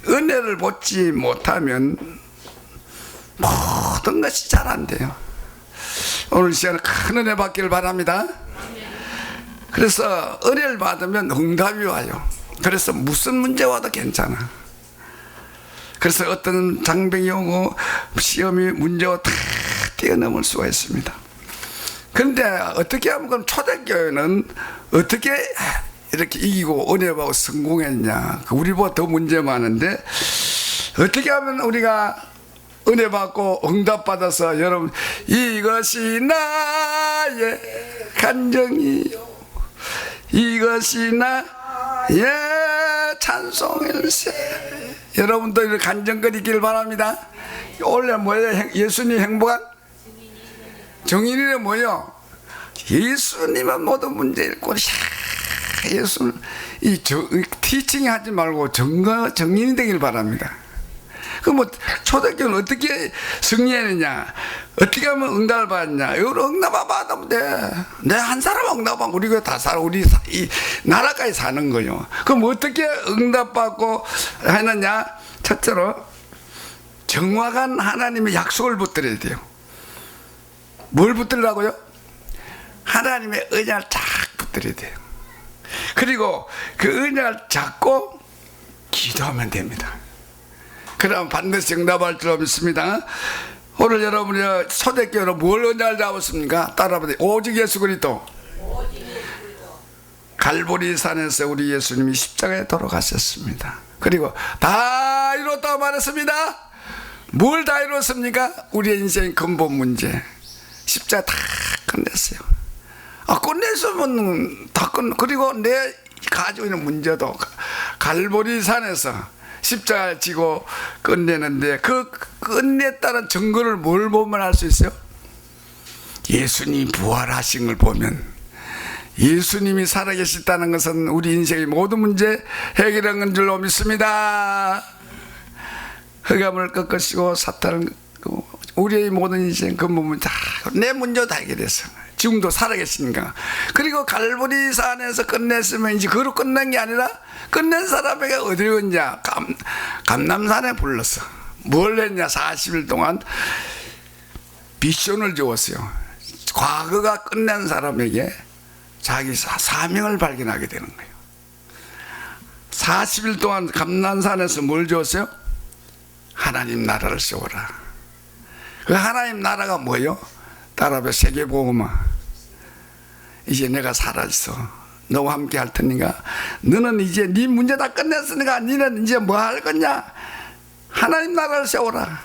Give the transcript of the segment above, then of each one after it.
은혜를 받지 못하면 모든 것이 잘 안 돼요. 오늘 시간에 큰 은혜 받기를 바랍니다. 그래서 은혜를 받으면 응답이 와요. 그래서 무슨 문제 와도 괜찮아. 그래서 어떤 장벽이 오고 시험이 문제 오고 다 뛰어넘을 수가 있습니다. 그런데 어떻게 하면 그럼 초대교회는 어떻게 이렇게 이기고 은혜 받고 성공했냐? 우리보다 더 문제 많은데 어떻게 하면 우리가 은혜 받고 응답 받아서 여러분 이것이 나의 간정이요 이것이 나의 찬송일세. 여러분도 이런 간정거리길 바랍니다. 원래 뭐예요? 예수님 행복한 정인이래 뭐예요? 예수님은 모든 문제 읽고 예수는 이 티칭 하지 말고 정인이 되길 바랍니다. 그럼 뭐 초대교회는 어떻게 승리했느냐? 어떻게 하면 응답을 받느냐? 이걸 응답을 받으면 돼. 내 한 사람 응답하면 우리 교회 다 살아. 우리 이 나라까지 사는 거요. 그럼 어떻게 응답받고 하느냐? 첫째로 정확한 하나님의 약속을 붙들어야 돼요. 뭘 붙들라고요? 하나님의 언약을 쫙 붙들어야 돼요. 그리고 그 언약을 잡고 기도하면 됩니다. 그럼 반드시 정답할 줄 믿습니다. 오늘 여러분이 초대교회로 뭘 언약을 잡았습니까? 따라보세요. 오직 예수 그리스도. 갈보리 산에서 우리 예수님이 십자가에 돌아가셨습니다. 그리고 다 이뤘다고 말했습니다. 뭘 다 이뤘습니까? 우리의 인생의 근본 문제 십자가 다 끝냈어요. 끝냈으면 다 그리고 내 가지고 있는 문제도 갈보리 산에서 십자가를 지고 끝내는데 그 끝냈다는 증거를 뭘 보면 알 수 있어요? 예수님이 부활하신 걸 보면 예수님이 살아계셨다는 것은 우리 인생의 모든 문제 해결한 건 줄로 믿습니다. 흑암을 꺾으시고 사탄을 우리의 모든 인생 근본은 다 내 문제도 다 해결했어. 지금도 살아계시니까. 그리고 갈보리 산에서 끝냈으면 이제 그로 끝난 게 아니라 끝낸 사람에게 어디로 갔냐? 감람산에 불렀어. 뭘 했냐? 40일 동안 비전을 주었어요. 과거가 끝낸 사람에게 자기 사명을 발견하게 되는 거예요. 40일 동안 감람산에서 뭘 주었어요? 하나님 나라를 세워라. 그 하나님 나라가 뭐예요? 따라서 세계복음화. 이제 내가 살아있어. 너와 함께 할 테니까 너는 이제 네 문제 다 끝냈으니까 너는 이제 뭐 할 거냐? 하나님 나라를 세워라.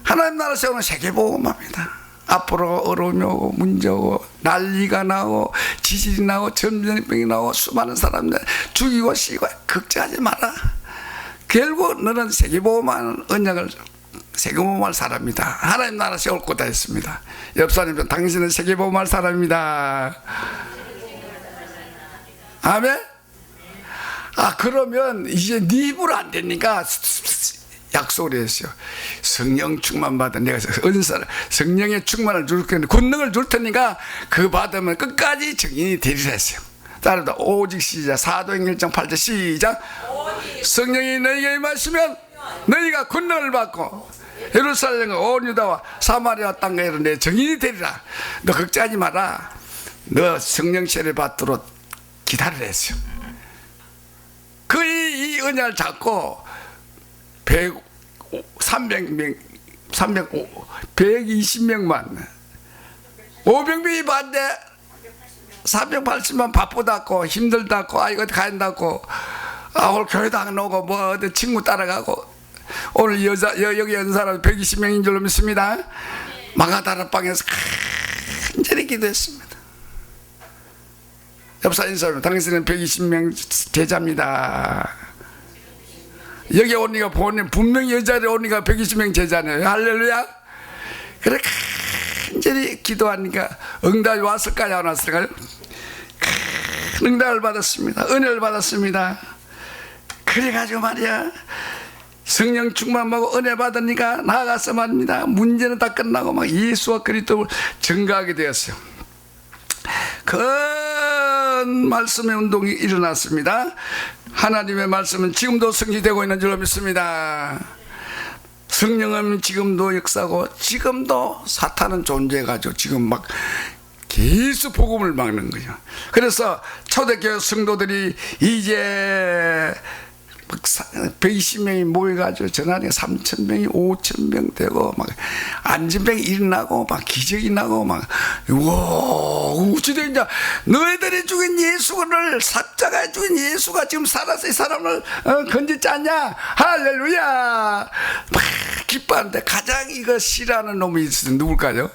하나님 나라를 세우는 세계복음화입니다. 앞으로 어려움이 오고 문제 오고 난리가 나고 지진이 나고 전염병이 나고 수많은 사람들 죽이고 쉬고 걱정하지 마라. 결국 너는 세계복음화는 언약을 세계복음할 사람이다. 하나님 나라 세울 거다 했습니다. 옆 사람은 당신은 세계복음할 사람입니다. 아멘? 그러면 이제 네 입으로 안 되니까 약속을 했어요. 성령 충만 받아 내가 은사를 성령의 충만을 줄 텐데 권능을 줄 테니까 그 받으면 끝까지 증인이 되리라 했어요. 따라서 오직 시작 사도행전 1장 8절 시작 성령이 너희에게 임하시면 너희가 권능을 받고 예루살렘과 온 유다와 사마리아 땅에 내 증인이 되리라. 너 걱정하지 마라. 너 성령 세례 받도록 기다리라 했어요. 이 은혜를 잡고 120명만 500명이 반대 380만 바쁘다고 힘들다고 이거 가인다고 오늘 교회도 안 오고 뭐 어디 친구 따라가고 오늘 여기 연 사람 120명인 줄로 믿습니다. 마가다락방에서 간절히 기도했습니다. 옆사 인사하면 당신은 120명 제자입니다. 여기 오니까 보니 분명히 여자리 오니까 120명 제자네요. 할렐루야. 그래 간절히 기도하니까 응답이 왔을까요? 안 왔을까요? 응답을 받았습니다. 은혜를 받았습니다. 그래가지고 말이야 성령 충만하고 은혜 받으니까 나아가서 말입니다. 문제는 다 끝나고 막 예수와 그리스도를 증거하게 되었어요. 큰 말씀의 운동이 일어났습니다. 하나님의 말씀은 지금도 성취되고 있는 줄로 믿습니다. 성령은 지금도 역사고 지금도 사탄은 존재해가지고 지금 막 계속 복음을 막는 거죠. 그래서 초대교회 성도들이 이제 120명이 모여가지고 전날에 3,000명이 5,000명 되고 막 안진병이 일어나고 막 기적이 나고 막 우와 어찌돼 이제 너희들이 죽인 예수를 십자가에 죽인 예수가 지금 살아서 이 사람을 건졌지 않냐 할렐루야 막 기뻐하는데 가장 이거 싫어하는 놈이 있어요. 누굴까요?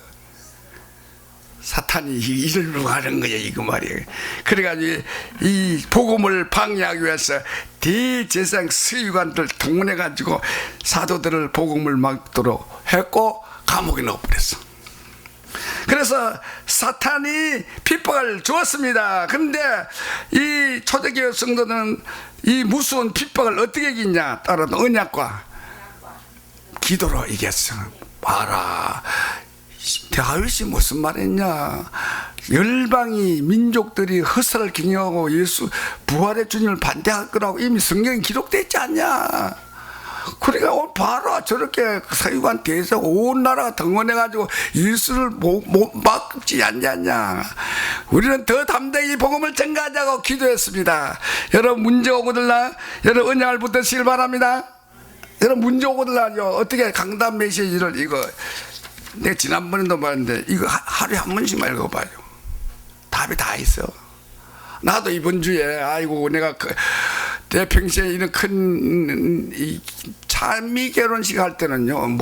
사탄이 이를 하는 거예요, 이거 말이에요. 그래가지고 이 복음을 방해하기 위해서 대제사장 서기관들 동원해가지고 사도들을 복음을 막도록 했고 감옥에 넣어버렸어. 그래서 사탄이 핍박을 주었습니다. 그런데 이 초대교회 성도들은 이 무서운 핍박을 어떻게 이기냐? 따로 언약과 기도로 이겼어. 봐라. 다윗이 무슨 말했냐? 열방이 민족들이 허사를 기념하고 예수 부활의 주님을 반대할 거라고 이미 성경에 기록되어 있지 않냐? 그러니까 오늘 봐라 저렇게 서기관 대에서 온 나라가 등원해가지고 예수를 못 막지 않냐? 우리는 더 담대히 복음을 전가하자고 기도했습니다. 여러분 문제 오거들라 여러분 언약을 붙드시길 바랍니다. 여러분 문제 오거들라요 어떻게 강단 메시지를 이거 내가 지난번에도 말했는데 이거 하루에 한 번씩만 읽어봐요. 답이 다 있어. 나도 이번 주에 아이고 내가 내 평생에 이런 큰 이 찬미 결혼식 할 때는요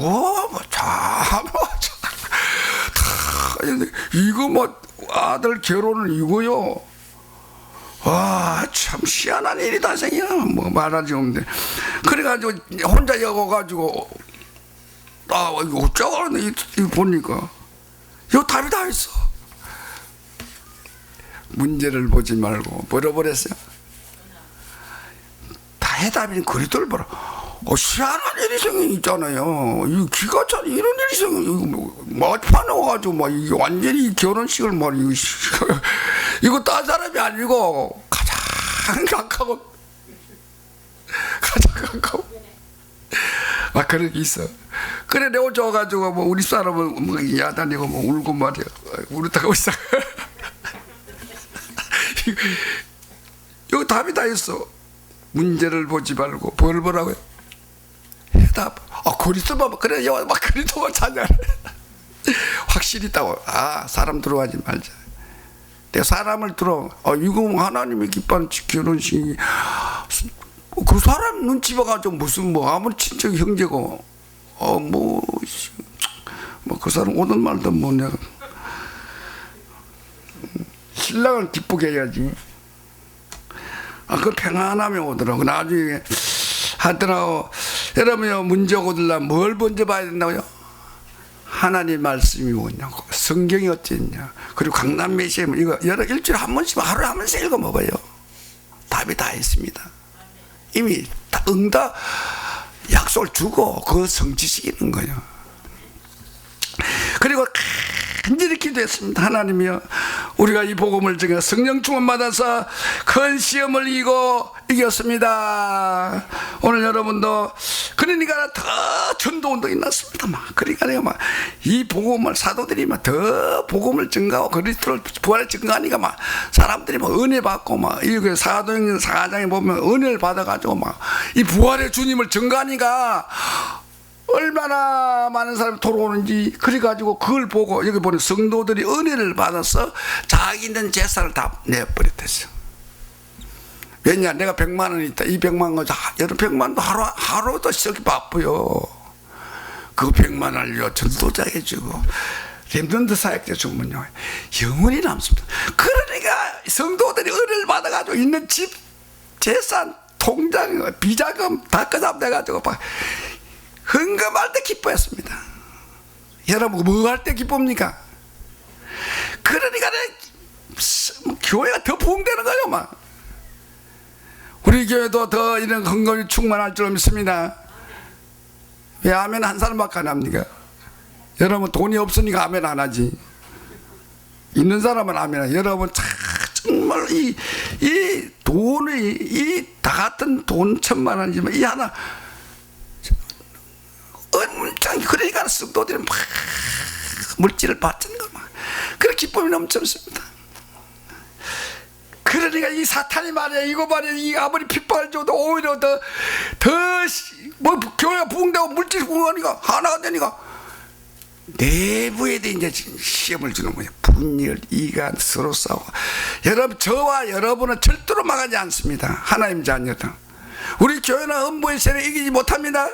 이거 뭐 아들 결혼은 이거요. 와 참 희한한 일이다 생이야. 뭐 말하지 없는데 그래가지고 혼자 여가가지고 이거 어쩌고 이거 보니까 이거 답이 다 있어. 문제를 보지 말고 물어버렸어요. 다 해답인 그리스도를 보라. 희한한 일이 생기잖아요. 이 기가 차 이런 일이 생겨. 마주판에 와가지고 막 이게 완전히 결혼식을 말이고 이거 딴 사람이 아니고 가장 가까워 막 그런 게 있어. 그래 내가 줘가지고 뭐 우리 사람은 뭐 야단이고 뭐 울고 말이야. 울었다가 오시다. 이거 답이 다 있어. 문제를 보지 말고 뭘 보라고요? 해답. 그리스도만 그래 막 그리스도만 찾아. 확실히 있다고. 사람 들어가지 말자. 내가 사람을 들어. 이거 하나님이 기뻐하는 결혼식이 그 사람 눈치 봐가지고 무슨 뭐 아무리 친척 형제고 그 사람 오는 말도 뭐 내가 신랑을 기쁘게 해야지. 그 평안함이 오더라고. 나중에 하더라고. 여러분요 문제 오거들라 뭘 먼저 봐야 된다고요? 하나님 말씀이 뭐냐고 성경이 어쨌냐 그리고 강남 메시지 이거 여러 일주일에 한 번씩 하루에 한 번씩 읽어 먹어요. 답이 다 있습니다. 이미 다 응답 약속을 주고 그거 성취시키는 거예요. 그리고 간절히 기도했습니다. 하나님이여 우리가 이 복음을 통해 성령 충만 받아서 큰 시험을 이겼습니다. 오늘 여러분도 그러니까 더 전도운동이 났습니다. 그러니까 내가 이 복음을 사도들이 더 복음을 증가하고 그리스도를 부활을 증가하니까 사람들이 은혜 받고 이거 사도행전 4장에 보면 은혜를 받아가지고 이 부활의 주님을 증가하니까 얼마나 많은 사람이 돌아오는지 그래가지고 그걸 보고 여기 보는 성도들이 은혜를 받아서 자기 있는 재산을 다 내버렸댔어. 왜냐 내가 100만 원 있다 200만 원 여러 100만 원도 하루도 쓰기 바빠요. 그 100만 원을요 전도자 해주고 렘넌트 사역자 주면요 영원히 남습니다. 그러니까 성도들이 은혜를 받아가지고 있는 집 재산 통장 비자금 다 끄잡대가지고 헌금할 때 기뻐했습니다. 여러분 뭐 할 때 기쁩니까? 그러니까 교회가 더 부흥되는 거예요. 우리 교회도 더 이런 헌금이 충만할 줄 믿습니다. 왜 아멘 한 사람밖에 안 합니까? 여러분 돈이 없으니까 아멘 안 하지. 있는 사람은 아멘. 여러분 정말 정말 이 돈이, 이 다 같은 돈 1,000,000원이지만 이 하나 엄청, 그러니까 썩도들이 막 물질을 받는 거 막 그런 기쁨이 넘쳤습니다. 그러니까 이 사탄이 말이야, 이거 말이야, 이 아무리 핍박을 줘도 오히려 뭐 교회가 부흥되고 물질이 부흥하니까 하나가 되니까 내부에 이제 시험을 주는 거예요. 분열, 이간, 서로 싸우고. 여러분, 저와 여러분은 절대로 망하지 않습니다. 하나님 자녀들. 우리 교회는 음부의 세력을 이기지 못합니다.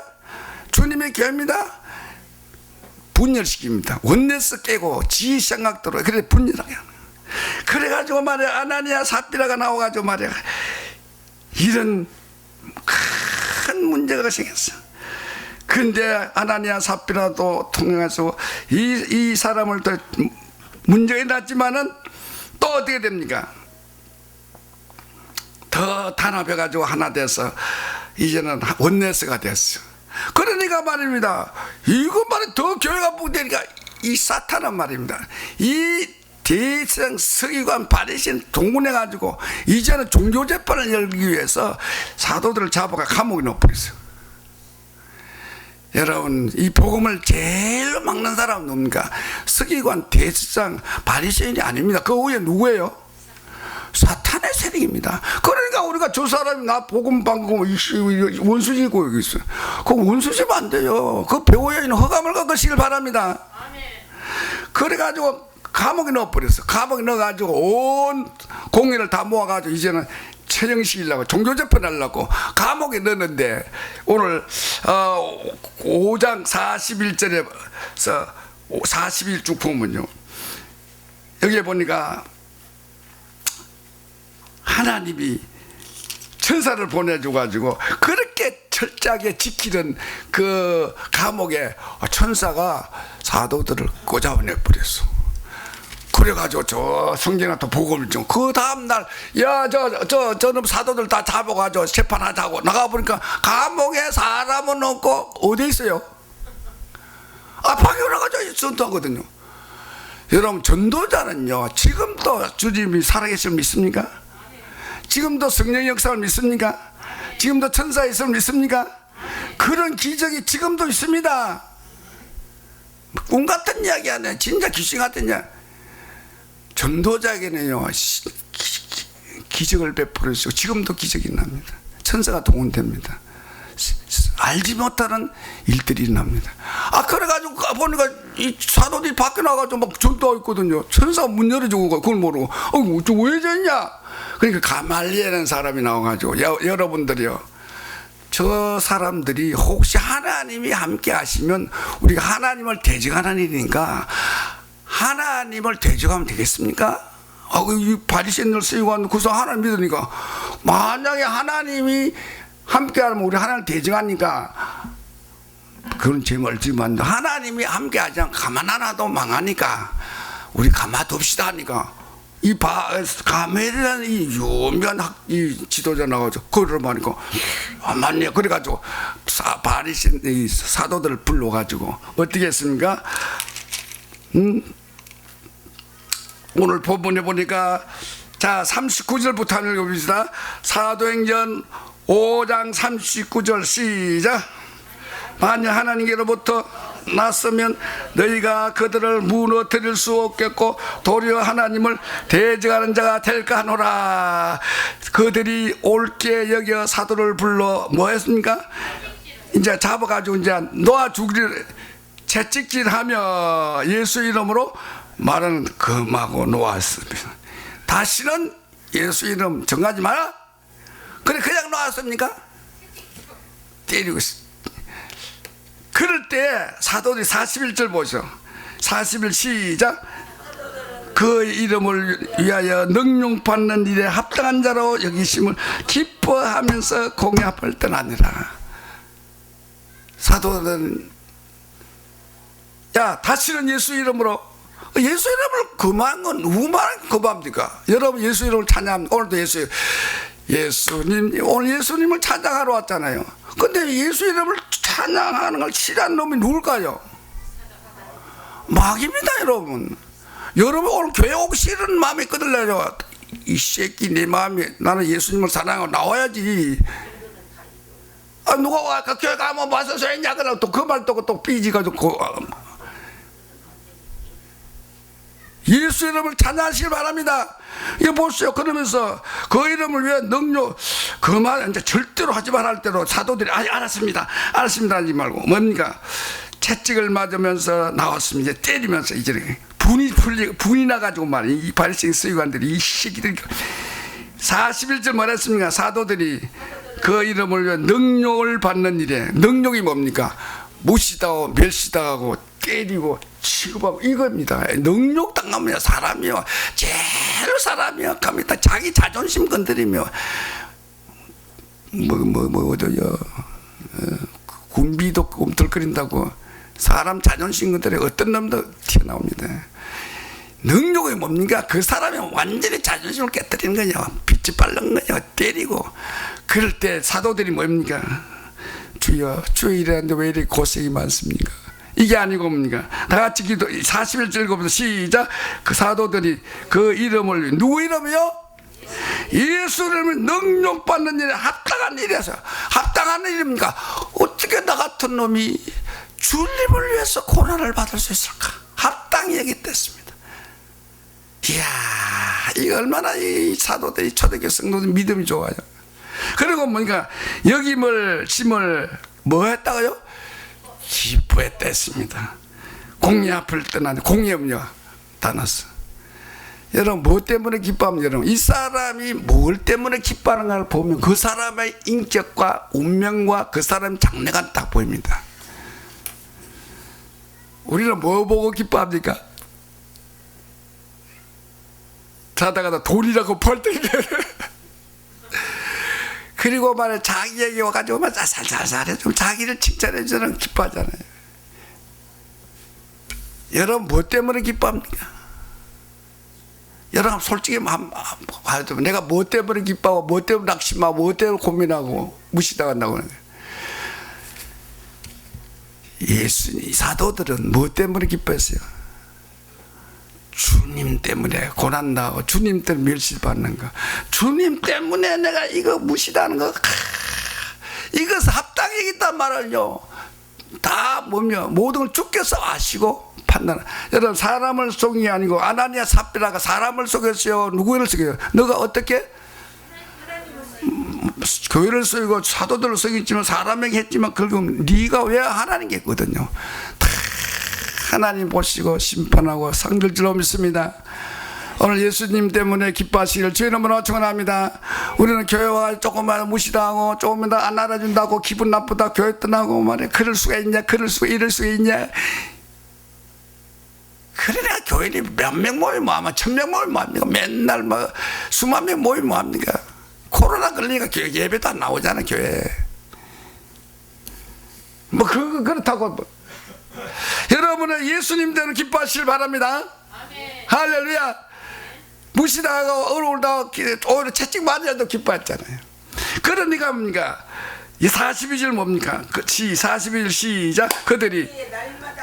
주님의 교회입니다. 분열시킵니다. 원내스 깨고 지휘 생각대로 그래 분열하게 하는 거예요. 그래가지고 말이야, 아나니아 삽비라가 나와가지고 말이야, 이런 큰 문제가 생겼어. 근데 아나니아 삽비라도 통해서 이 사람을 또 문제가 났지만은 또 어떻게 됩니까? 더 단합해가지고 하나 돼서 이제는 원내스가 됐어. 그러니까 말입니다, 이거 말이 더 교회가 부흥되니까 이 사탄은 말입니다, 이 대성 서기관 바리새인 동원해가지고 이제는 종교재판을 열기 위해서 사도들을 잡아가 감옥에 넣어버렸어요. 여러분, 이 복음을 제일로 막는 사람은 누굽니까? 서기관, 대제사장, 바리새인이 아닙니다. 그 위에 누구예요? 사탄의 세력입니다. 그러니까 우리가 저 사람이 나 복음 방금 원수지고 여기 있어요. 그 원수지면 안 돼요. 그 배우에 있는 허감을 꺾으시길 바랍니다. 그래가지고 감옥에 넣어버렸어. 감옥에 넣어가지고 온 공회를 다 모아가지고 이제는 처형시키려고, 종교재판 하려고 감옥에 넣었는데, 오늘 5장 41절에서 41쭉 보면요, 여기에 보니까 하나님이 천사를 보내줘가지고 그렇게 철저하게 지키던 그 감옥에 천사가 사도들을 꽂아내버렸어. 그래가지고 저 성경한테 복음을 좀, 그 다음날 야 저놈 사도들 다 잡아가지고 재판하자고 나가보니까 감옥에 사람은 없고 어디 있어요? 밖에 나가서 전도하거든요. 여러분, 전도자는요, 지금도 주님이 살아계심을 믿습니까? 지금도 성령 역사를 믿습니까? 지금도 천사의 있음을 믿습니까? 그런 기적이 지금도 있습니다. 꿈 같은 이야기 아니에요. 진짜 귀신 같은 이야기. 전도자에게는요, 기적을 베풀어주고 지금도 기적이 납니다. 천사가 동원됩니다. 알지 못하는 일들이 일어납니다. 그래가지고 보니까 이 사도들이 밖에 나가가지고 막 전도하고 있거든요. 천사가 문 열어주고 그걸 모르고 저 왜 저랬냐. 그러니까 가말리엘이라는 사람이 나와가지고, 여러분들이요, 저 사람들이 혹시 하나님이 함께 하시면 우리가 하나님을 대적하는 일이니까 하나님을 대적하면 되겠습니까? 이 바리새인들 쓰이고 왔는데 그래서 하나님 믿으니까, 만약에 하나님이 함께 하면 우리 하나님을 대적하니까 그건 제 멀지만, 하나님이 함께 하지 않고 가만 안 놔도 망하니까 우리 가만둡시다 하니까, 이 가멜이라는 이 유명한 이 지도자 나가지고 그걸 말니까 맞네. 그래가지고 바리새인 이 사도들을 불러가지고 어떻게 했습니까? 오늘 본문에 보니까, 자 39절부터 한번 읽어봅시다. 사도행전 5장 39절 시작. 만약 하나님께로부터 났으면 너희가 그들을 무너뜨릴 수 없겠고 도리어 하나님을 대적하는 자가 될까 하노라. 그들이 옳게 여겨 사도를 불러 뭐 했습니까? 이제 잡아가지고 이제 놓아 죽이를 채찍질하며 예수 이름으로 말은 금하고 놓았습니다. 다시는 예수 이름 정하지 마라. 그래 그냥 놓았습니까? 때리고 있습니다. 그럴 때 사도들이 41절 보죠. 41 시작. 그 이름을 위하여 능용받는 일에 합당한 자로 여기심을 기뻐하면서 공회합할 땐 아니라. 사도들은 야 다시는 예수 이름으로, 예수 이름을 금한 건 누구만 금합니까? 여러분 예수 이름을 찬양합니다. 오늘도 예수님 오늘 예수님을 찬양하러 왔잖아요. 근데 예수 이름을 찬양하는 걸 싫어하는 놈이 누굴까요? 마귀입니다. 여러분 오늘 교회 오기 싫은 마음이 끄들려요. 이 새끼 내 마음에 나는 예수님을 사랑하고 나와야지. 아, 누가 와 교회 가면 와서 했냐 그러고 또 그 말 또 삐지가지고 예수 이름을 찬양하시길 바랍니다. 이거 보세요. 그러면서 그 이름을 위해 능력 그 말 이제 절대로 하지 말할 때로 사도들이 알았습니다 하지 말고 뭡니까? 채찍을 맞으면서 나왔습니다. 때리면서 이제 분이 나가지고 말이야. 이 바리새인 서기관들이 이 새끼들이 41절 말했습니까? 사도들이 그 이름을 위해 능력을 받는 일에 능력이 뭡니까? 무시당하고 멸시당하고 때리고 취급하고 이겁니다. 능력 당하면 사람이요 제일 사람이 약합니다. 자기 자존심 건드리며 어디요 군비도 꿈틀거린다고 사람 자존심 건드려 어떤 놈도 튀어나옵니다. 능력이 뭡니까? 그 사람이 완전히 자존심을 깨뜨리는 거냐, 빛이 바른 거냐, 때리고. 그럴 때 사도들이 뭡니까? 주여 이랬는데 왜 이렇게 고생이 많습니까? 이게 아니고 뭡니까? 다 같이 기도 41절 읽어보세요. 시작. 그 사도들이 그 이름을 누구 이름이요? 예수 이름을 능력받는 일에 합당한 일이어서 합당한 일입니까? 어떻게 나 같은 놈이 주님을 위해서 고난을 받을 수 있을까? 합당히 얘기했습니다. 이야, 이거 얼마나 이 사도들이 초대교회 성도들 믿음이 좋아요. 그리고 뭐니까 여김을 뭐 했다고요? 기뻐했다 했습니다. 공의 앞을 떠나는 공의음료 다 났어. 여러분 뭐 때문에 기뻐하면 여러분 이 사람이 뭘 때문에 기뻐하는가를 보면 그 사람의 인격과 운명과 그 사람의 장래가 딱 보입니다. 우리는 뭐 보고 기뻐합니까? 자다가다 돈이라고 벌떡이 그리고 말해 자기에게 와가지고 막 살살살해 좀 자기를 칭찬해주는 기뻐하잖아요. 여러분 뭐 때문에 기뻐합니까? 여러분 솔직히 봐도 내가 뭐 때문에 기뻐하고 뭐 때문에 낙심하고 뭐 때문에 고민하고 무시당한다고 하는 거예요. 예수님 사도들은 뭐 때문에 기뻐했어요? 주님 때문에 고난당하고 주님 때문에 멸시받는 거, 주님 때문에 내가 이거 무시당하는 거, 이것은 합당이겠단 말을요 다 뭐며 모든 걸 주께서 아시고 판단. 여러분 사람을 속인 게 아니고 아나니아 삽비라가 사람을 속였어요? 누구를 속여요? 너가 어떻게? 교회를 속이고 사도들을 속였지만 사람에게 했지만 결국 네가 왜 하나님께 했거든요. 하나님 보시고 심판하고 상될 줄로 믿습니다. 오늘 예수님 때문에 기뻐하시기를 주의 이름으로 축원합니다. 우리는 교회와 조금만 무시당하고 조금만 더 안 알아준다고 기분 나쁘다 교회 떠나고 말해 그럴 수가 있냐, 그럴 수가 이럴 수가 있냐. 그래 내가 교회에 몇 명 모이면 아마 1000명 모이면 뭐합니까? 맨날 뭐 수만 명 모이면 뭐합니까? 코로나 걸리니까 교회 예배도 안 나오잖아. 교회 뭐 그렇다고 여러분은 예수님 때문에 기뻐하시길 바랍니다. 아멘. 할렐루야. 무시당하고 어려울다 오히려 채찍 맞아도 기뻐했잖아요. 그러니까 뭡니까? 이 42절 뭡니까? 42절 시작. 그들이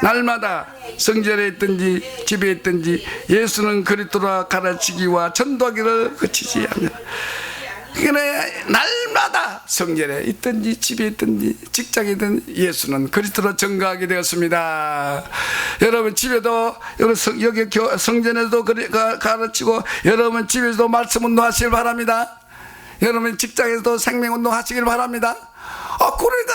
날마다 성전에 있든지 집에 있든지 예수는 그리스도라 가르치기와 전도하기를 그치지 않냐. 그래 날마다 성전에 있든지 집에 있든지 직장이든 예수는 그리스도로 증거하게 되었습니다. 여러분 집에도 여기 성전에도 가르치고 여러분 집에서도 말씀 운동하시길 바랍니다. 여러분 직장에서도 생명 운동하시길 바랍니다. 그러니까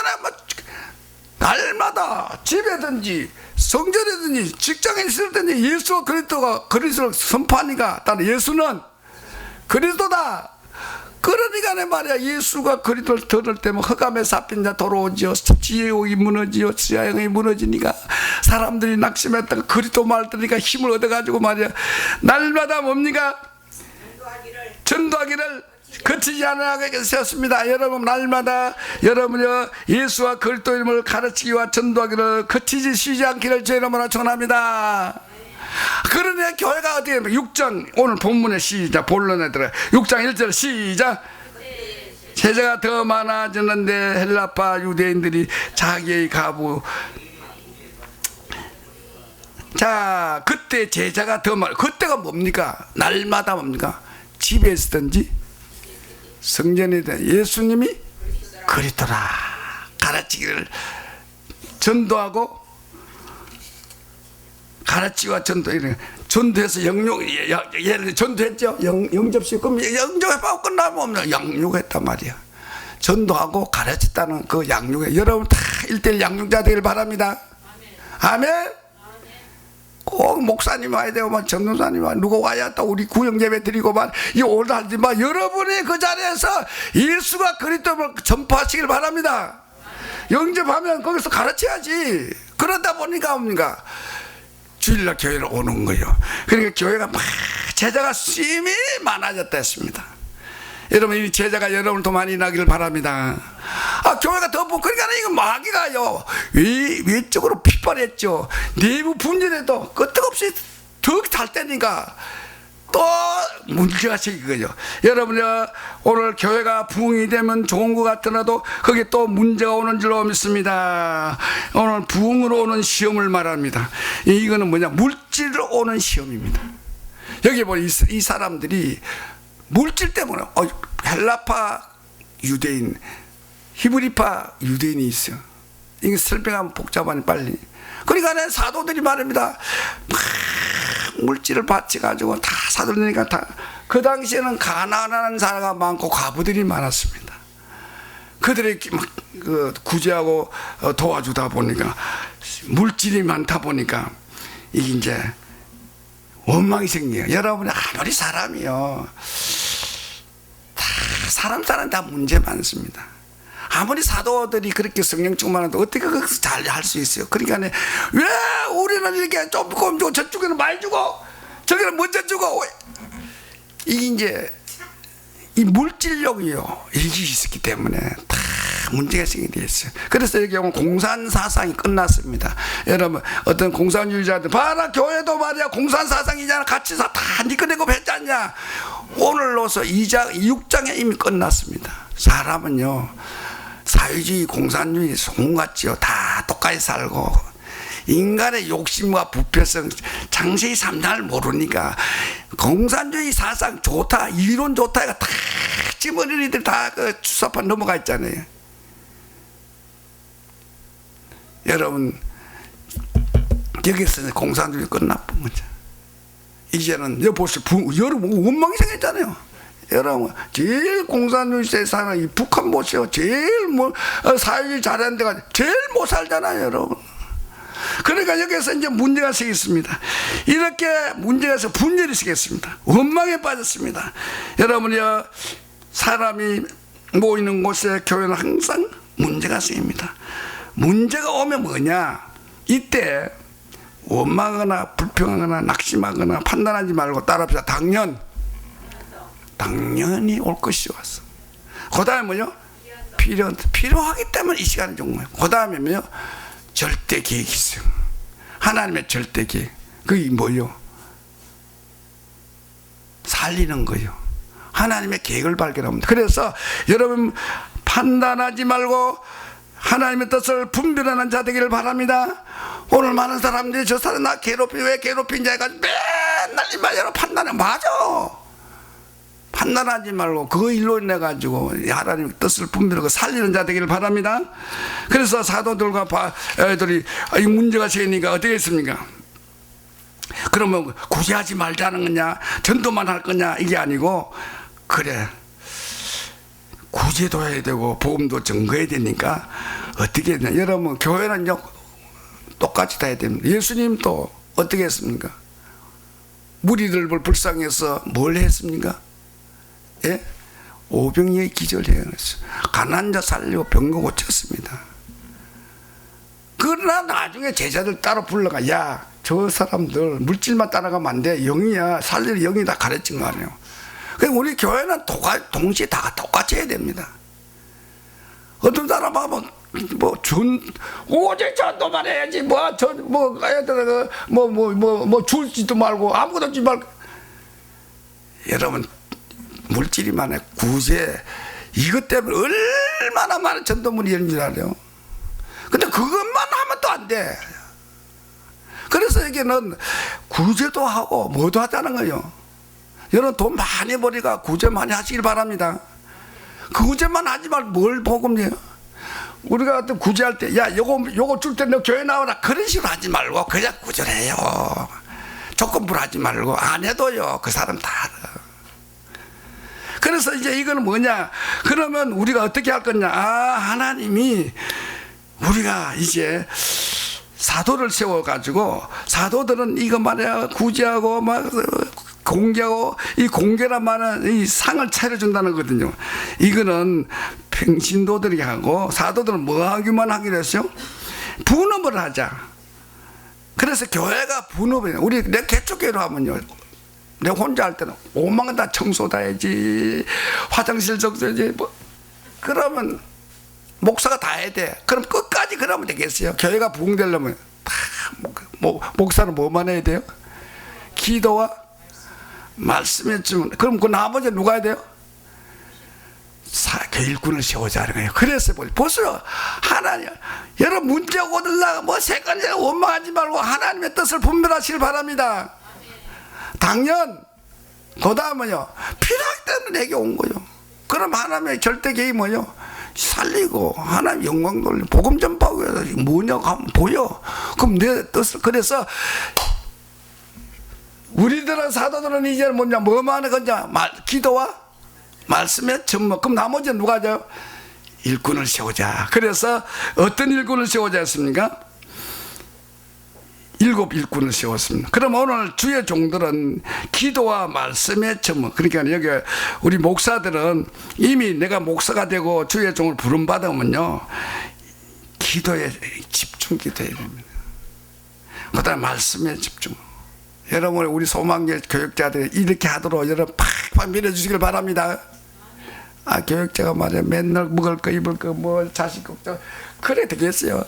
날마다 집에든지 성전에든지 직장에 있을든지 예수와 그리스도가 그리스도를 선포하니까 따로 예수는 그리스도다. 그러니까 말이야 예수가 그리스도를 들을 때면 흑암에 잡힌 자 돌아오지요, 지혜옥이 무너지요, 지하영이 무너지니까 사람들이 낙심했다가 그리스도 말 들으니까 힘을 얻어가지고 말이야 날마다 뭡니까? 전도하기를 그치지 않게 세웠습니다. 여러분 날마다 여러분이 예수와 그리스도 이름을 가르치기와 전도하기를 그치지 쉬지 않기를 제 이름으로 축원합니다. 그러네 교회가 어떻게 6장 오늘 본문에 시작 본론에 들어 6장 1절 시작. 제자가 더 많아졌는데 헬라파 유대인들이 자기의 가부. 자 그때 제자가 더 많아. 그때가 뭡니까? 날마다 뭡니까? 집에 있었든지 성전이든 예수님이 그리스도라 가르치기를 전도하고 가르치와 전도 이런 전도해서 예를 들어 전도했죠. 영접시 그럼 영접하고 끝나면 양육했단 말이야. 전도하고 가르쳤다는 그 양육에 여러분 다 1:1 양육자 되길 바랍니다. 아멘. 꼭 목사님 와야 되고 막 전도사님 와 누구 와야 또 우리 구역 예배 드리고만 이 오늘하지만 여러분이 그 자리에서 예수가 그리스도를 전파하시길 바랍니다. 영접하면 거기서 가르쳐야지. 그러다 보니까 뭡니까? 주일날 교회를 오는 거예요. 그러니까 교회가 막 제자가 심히 많아졌다 했습니다. 여러분 이 제자가 여러분 더 많이 나기를 바랍니다. 교회가 더 그러니까 이거 마귀가요 외적으로 핍박했죠. 내부 분열에도 끄떡없이 더 잘 때니까 또 문제가 생긴 거죠. 여러분 오늘 교회가 부흥이 되면 좋은 것 같더라도 거기에 또 문제가 오는 줄로 믿습니다. 오늘 부흥으로 오는 시험을 말합니다. 이거는 뭐냐 물질로 오는 시험입니다. 여기 보니 이 사람들이 물질 때문에 헬라파 유대인 히브리파 유대인이 있어요. 이게 설명하면 복잡하니 빨리. 그러니까 사도들이 말합니다. 막 물질을 바쳐가지고 다 사들으니까 다 그 당시에는 가난한 사람가 많고 과부들이 많았습니다. 그들이 막 구제하고 도와주다 보니까 물질이 많다 보니까 이게 이제 원망이 생겨요. 여러분이 아무리 사람이요 다 사람 다 문제 많습니다. 아무리 사도들이 그렇게 성령 충만해도 어떻게 그것을 잘 할 수 있어요? 그러니까 왜 우리는 이렇게 조금 주고 저쪽에는 많이 주고 저기는 먼저 주고 이게 이제 이 물질력이요 이게 있었기 때문에 다 문제가 생기게 됐어요. 그래서 여기 오늘 공산사상이 끝났습니다. 여러분 어떤 공산주의자들 봐라 교회도 말이야 공산사상이잖아 같이 다 니꺼내고 했지 않냐. 오늘로서 6장에 이미 끝났습니다. 사람은요 사회주의 공산주의 송같지요 다 똑같이 살고 인간의 욕심과 부패성 장세기 3장을 모르니까 공산주의 사상 좋다 이론 좋다가 다 지금 어린이들 다 그 주사판 넘어가 있잖아요. 여러분 여기서 공산주의 끝나쁜 거죠. 이제는 여보세요 여러분 원망이 생겼잖아요. 여러분 제일 공산주의 세상은 이 북한 보세요. 제일 사회주의 잘하는 데가 제일 못 살잖아요 여러분. 그러니까 여기서 이제 문제가 생겼습니다. 이렇게 문제가 있어 분열이 생겼습니다. 원망에 빠졌습니다. 여러분이요 사람이 모이는 곳에 교회는 항상 문제가 생깁니다. 문제가 오면 뭐냐 이때 원망하거나 불평하거나 낙심하거나 판단하지 말고 따라합시다. 당연히 올 것이 왔어. 그 다음에 뭐요? 필요하기 때문에 이 시간이 좋은 거예요. 그 다음에 뭐요? 절대 계획이 있어요. 하나님의 절대 계획. 그게 뭐요? 살리는 거예요. 하나님의 계획을 발견합니다. 그래서 여러분 판단하지 말고 하나님의 뜻을 분별하는 자 되기를 바랍니다. 오늘 많은 사람들이 저 사람 나 왜 괴롭힌지 해가지고 맨날 이말대로 판단해. 맞아. 판단하지 말고 그 일로 인해 가지고 하나님의 뜻을 분별하고 살리는 자 되기를 바랍니다. 그래서 사도들과 애들이 이 문제가 생기니까 어떻게 했습니까? 그러면 구제하지 말자는 거냐 전도만 할 거냐 이게 아니고 그래 구제도 해야 되고 복음도 증거해야 되니까 어떻게 했냐. 여러분 교회는요 똑같이 다 해야 됩니다. 예수님도 어떻게 했습니까? 무리들을 불쌍해서 뭘 했습니까? 예? 오병이의 기절해요. 가난한 자 살리고 병거 고쳤습니다. 그러나 나중에 제자들 따로 불러가 야 저 사람들 물질만 따라가면 안 돼. 영이야. 살릴 영이 다 가르친 거 아니에요. 그러니까 우리 교회는 동시에 다 똑같이 해야 됩니다. 어떤 사람 하면 오직 전도만 해야지 줄지도 말고 아무것도 하지 말고. 여러분 물질이 많아요. 구제 이것 때문에 얼마나 많은 전도문이 열린 줄 알아요. 근데 그것만 하면 또 안 돼. 그래서 여기는 구제도 하고 뭐도 하자는 거예요. 여러분 돈 많이 버리가 구제 많이 하시길 바랍니다. 그 구제만 하지 말고 뭘 복음이에요? 우리가 어떤 구제할 때, 야, 요거 줄 때 너 교회 나오라. 그런 식으로 하지 말고 그냥 구제를 해요. 조건부로 하지 말고. 안 해도요, 그 사람 다 알아. 그래서 이제 이거는 뭐냐? 그러면 우리가 어떻게 할 거냐? 하나님이 우리가 이제 사도를 세워가지고, 사도들은 이거 말이야, 구제하고, 막, 공개하고, 이 공개란 말은 이 상을 차려준다는 거거든요. 이거는 평신도들이 하고, 사도들은 뭐 하기만 하기로 했어요? 분업을 하자. 그래서 교회가 분업이에요. 우리 내 개척교회로 하면요, 내가 혼자 할 때는 5만 원 다 청소 다 해야지, 화장실 적셔야지, 뭐, 그러면 목사가 다 해야 돼. 그럼 끝까지 그러면 되겠어요? 교회가 부흥되려면 다 목사는 뭐만 해야 돼요? 기도와 말씀에 좀. 그럼 그 나머지 누가 해야 돼요? 일꾼을 세우자 하는 거예요. 그래서 벌써 하나님, 여러분 문제 오들라가 뭐 세간에 원망하지 말고 하나님의 뜻을 분별하시길 바랍니다. 당연 그 다음은요, 필요할 때는 내게 온 거요. 그럼 하나님의 절대 개입 뭐요? 살리고 하나님 영광 돌리고 복음 전파하고 뭐냐고 하면 보여. 그럼 내 뜻을. 그래서 우리들은 사도들은 이제 뭐냐, 뭐만 하는 거냐, 기도와 말씀의 전무. 그럼 나머지는 누가 하죠? 일꾼을 세우자. 그래서 어떤 일꾼을 세우자 했습니까? 7 일꾼을 세웠습니다. 그럼 오늘 주의 종들은 기도와 말씀의 전무. 그러니까 여기 우리 목사들은 이미 내가 목사가 되고 주의 종을 부름받으면요, 기도에 집중 기도해야 됩니다. 그 다음에 말씀에 집중. 여러분 우리 소망계 교육자들이 이렇게 하도록 여러분 팍팍 밀어주시길 바랍니다. 교육자가 말이야 맨날 먹을 거 입을 거 뭐 자식 걱정 그래 되겠어요.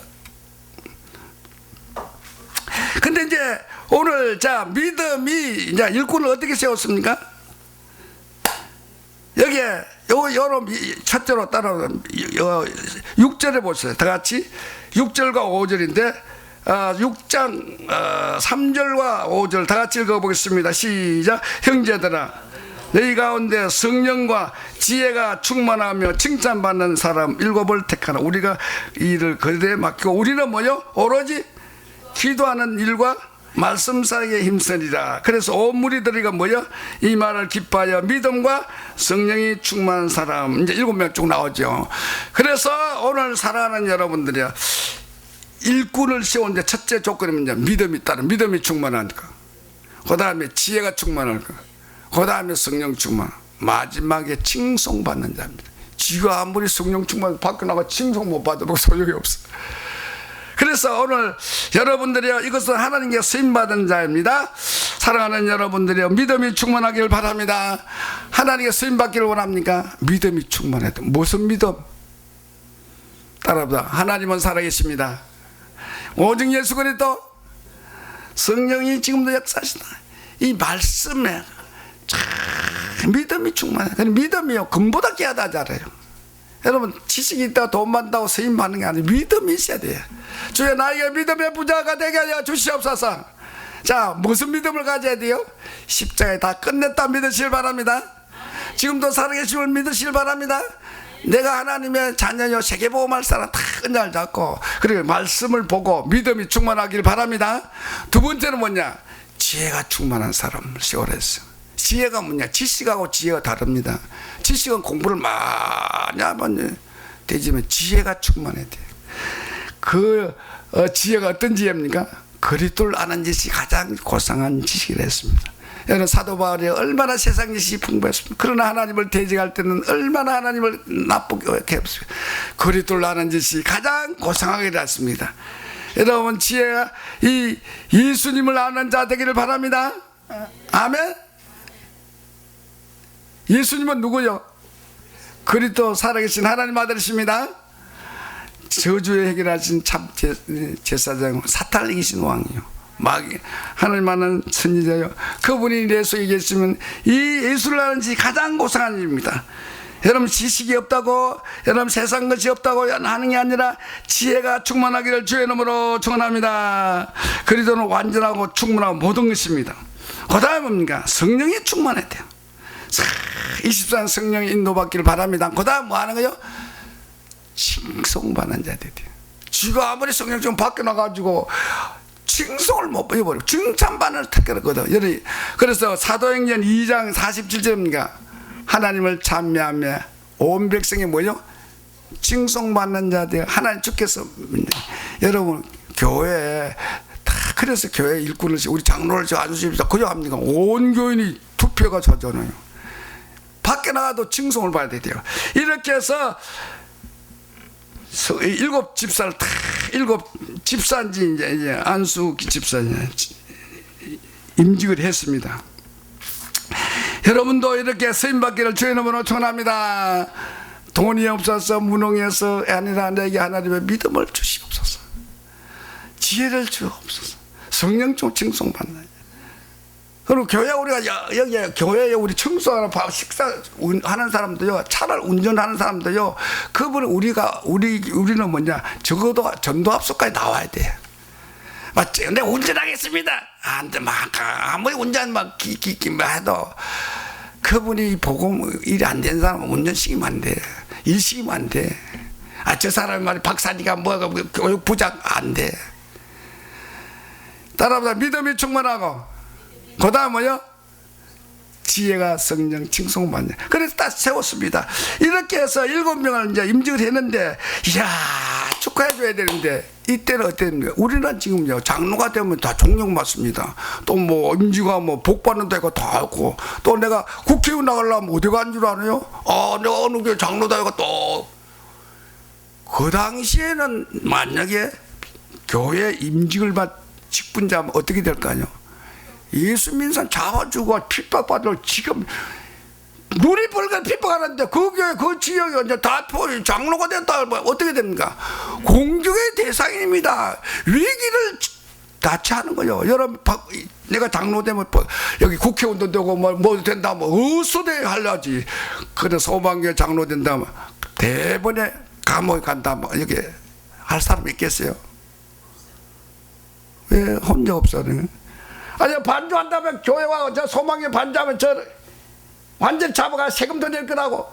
근데 이제 오늘 자 믿음이 이제 일꾼을 어떻게 세웠습니까? 여기에 요런 첫째로 따라오는 6절에 보세요. 다 같이 6절과 5절인데 6장 3절과 5절 다 같이 읽어보겠습니다. 시작. 형제들아, 너희 가운데 성령과 지혜가 충만하며 칭찬받는 사람 7을 택하라. 우리가 이 일을 그들에 맡기고 우리는 뭐요? 오로지 기도하는 일과 말씀 사이에 힘쓰리라. 그래서 온 무리들이가 뭐요? 이 말을 기뻐하여 믿음과 성령이 충만한 사람. 이제 7명 쭉 나오죠. 그래서 오늘 사랑하는 여러분들이야, 일꾼을 세우는데 첫째 조건이 이제 믿음이 따른, 믿음이 충만하니까, 그 다음에 지혜가 충만하니까, 그 다음에 성령 충만, 마지막에 칭송받는 자입니다. 지가 아무리 성령 충만 밖에 나가 칭송 못 받아도 소용이 없어. 그래서 오늘 여러분들이요, 이것은 하나님께 쓰임받은 자입니다. 사랑하는 여러분들이요, 믿음이 충만하길 바랍니다. 하나님께 쓰임받기를 원합니까? 믿음이 충만해야 돼. 무슨 믿음? 따라보다 하나님은 살아계십니다. 오직 예수 그리스도 성령이 지금도 역사하시다. 이 말씀에 참 믿음이 충만해. 믿음이요, 금보다 귀하다 하잖아요. 여러분 지식이 있다고 돈 받는다고 쓰임 받는 게 아니고 믿음이 있어야 돼요. 주여 나에게 믿음의 부자가 되게 하여 주시옵소서. 자, 무슨 믿음을 가져야 돼요? 십자가에 다 끝냈다 믿으시길 바랍니다. 지금도 살아계심을 믿으시길 바랍니다. 내가 하나님의 자녀요, 세계보험할 사람 다 은혜를 잡고 그리고 말씀을 보고 믿음이 충만하길 바랍니다. 두 번째는 뭐냐? 지혜가 충만한 사람을 세우랬어요. 지혜가 뭐냐? 지식하고 지혜가 다릅니다. 지식은 공부를 많이 하면 되지만 지혜가 충만해야 돼요. 그 지혜가 어떤 지혜입니까? 그리스도를 아는 지식이 가장 고상한 지식이라 했습니다. 여러분 사도 바울이 얼마나 세상 지식이 풍부했습니까? 그러나 하나님을 대적할 때는 얼마나 하나님을 나쁘게 했습니까? 그리스도를 아는 지식이 가장 고상하게 했습니다. 여러분 지혜가 이 예수님을 아는 자 되기를 바랍니다. 아멘. 예수님은 누구요? 그리스도 살아계신 하나님 아들이십니다. 저주의 해결하신 참 제사장, 사탄을 이기신 왕이요, 마귀, 하나님 아는 선지자요, 그분이 내 속에 계시면 이 예수를 아는 지 가장 고상한 일입니다. 여러분 지식이 없다고, 여러분 세상 것이 없다고 하는 게 아니라 지혜가 충만하기를 주의 이름으로 축원합니다. 그리스도는 완전하고 충분하고 모든 것입니다. 그 다음에 뭡니까? 성령이 충만해야 돼요. 24년 성령의 인도받기를 바랍니다. 그 다음 뭐 하는 거요? 칭송받는 자들이. 쥐가 아무리 성령 좀 바뀌어나가지고 칭송을 못 배워버리고 칭찬받는 택했거든. 그래서 사도행전 2장 47절입니까? 하나님을 찬미하며 온 백성이 뭐요? 칭송받는 자들. 하나님 주께서 여러분 교회에 다 그래서 교회 일꾼을 우리 장로를 아주십시오. 그저 합니까? 온 교인이 투표가 저잖아요. 밖에 나가도 칭송을 받아야 돼요. 이렇게 해서 7집사를 다 7집사인지 이제 안수 집사 임직을 했습니다. 여러분도 이렇게 쓰임받기를 주의 이름으로 축원합니다. 돈이 없어서 무능해서 아니라 내게 하나님의 믿음을 주시옵소서. 지혜를 주옵소서. 성령 좀 칭송받는. 그리고 교회 우리가 여기 교회에 우리 청소하는 식사 하는 사람도요, 차를 운전하는 사람도요, 그분은 우리는 뭐냐, 적어도 전도합숙까지 나와야 돼. 맞지? 근데 운전하겠습니다. 안 돼, 아무리 운전 해도 그분이 복음 일이 안 된 사람은 운전 시키면 안 돼. 일 시키면 안 돼. 저 사람이 말이 박사니까 뭐가 교육 부장 안 돼. 따라보다 믿음이 충만하고. 그 다음 뭐요? 지혜가 성령 칭송받는. 그래서 딱 세웠습니다. 이렇게 해서 7명을 이제 임직을 했는데, 이야, 축하해줘야 되는데, 이때는 어땠습니까? 우리는 지금요, 장로가 되면 다 존경받습니다. 또 뭐, 임직가 뭐, 복받는 데가 다 있고, 또 내가 국회의원 나가려면 어디 간 줄 아나요? 내가 어느 교회 장로다 해가 또. 그 당시에는 만약에 교회 임직을 받 직분자면 어떻게 될까요? 예수 믿는 사람 잡아주고 핍박받고 지금 눈이 벌게 핍박하는데 그 교회 그 지역에 이제 다 장로가 됐다 뭐 어떻게 됩니까? 공격의 대상입니다. 위기를 자처하는 거죠. 여러분 내가 장로 되면 여기 국회의원도 되고 뭐 된다 뭐 어수대 하려지. 그래 소방교회 장로 된다면 대번에 감옥에 간다 뭐 이렇게 할 사람 있겠어요? 왜 혼자 없어요? 아니 반주한다면 교회와 저 소망에 반주하면 저 완전 잡아가 세금 더 낼 거라고.